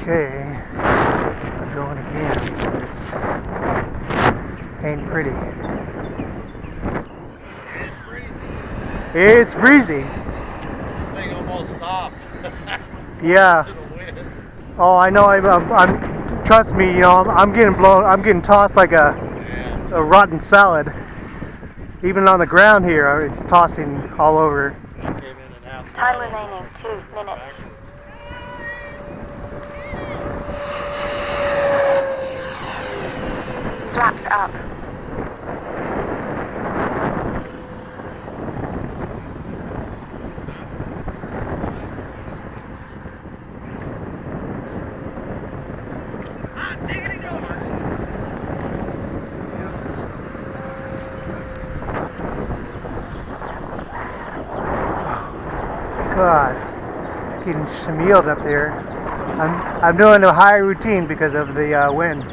Okay, I'm going again. It's ain't pretty. It's breezy. This thing almost stopped. Yeah. Oh, I know. I'm. Trust me. You know, I'm getting blown. I'm getting tossed like a rotten salad. Even on the ground here, it's tossing all over. Time remaining 2 minutes. Flaps up. God, getting smealed up there. I'm doing a high routine because of the wind.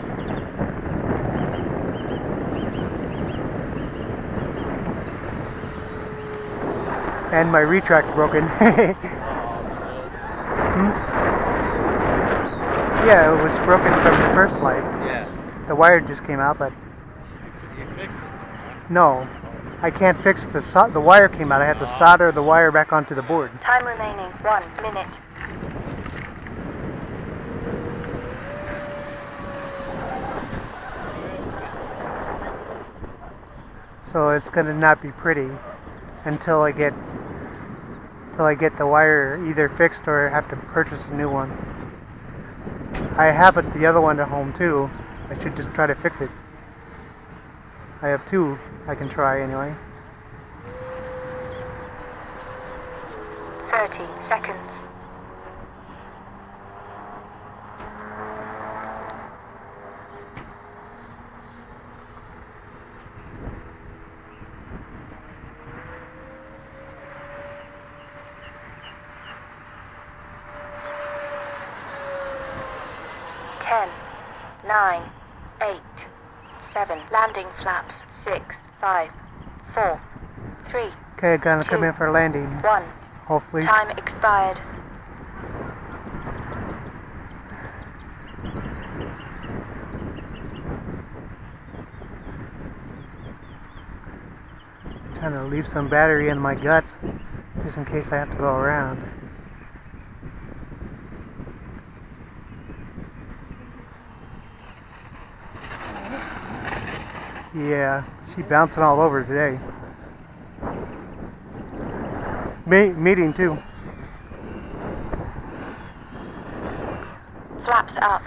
And my retract broken. Yeah, it was broken from the first flight. Yeah. The wire just came out, but You fixed it. no, I can't fix the wire came out. I have to solder the wire back onto the board. Time remaining 1 minute. So it's gonna not be pretty until I get the wire either fixed or have to purchase a new one. I have the other one at home too. I should just try to fix it. I have two I can try anyway. 30 seconds. Ten, 9, 8, 7. Landing flaps. 6, 5, 4, 3. Okay, gonna come in for landing. 1. Hopefully. Time expired. Trying to leave some battery in my guts just in case I have to go around. Yeah, she's bouncing all over today. Meeting too. Flaps up.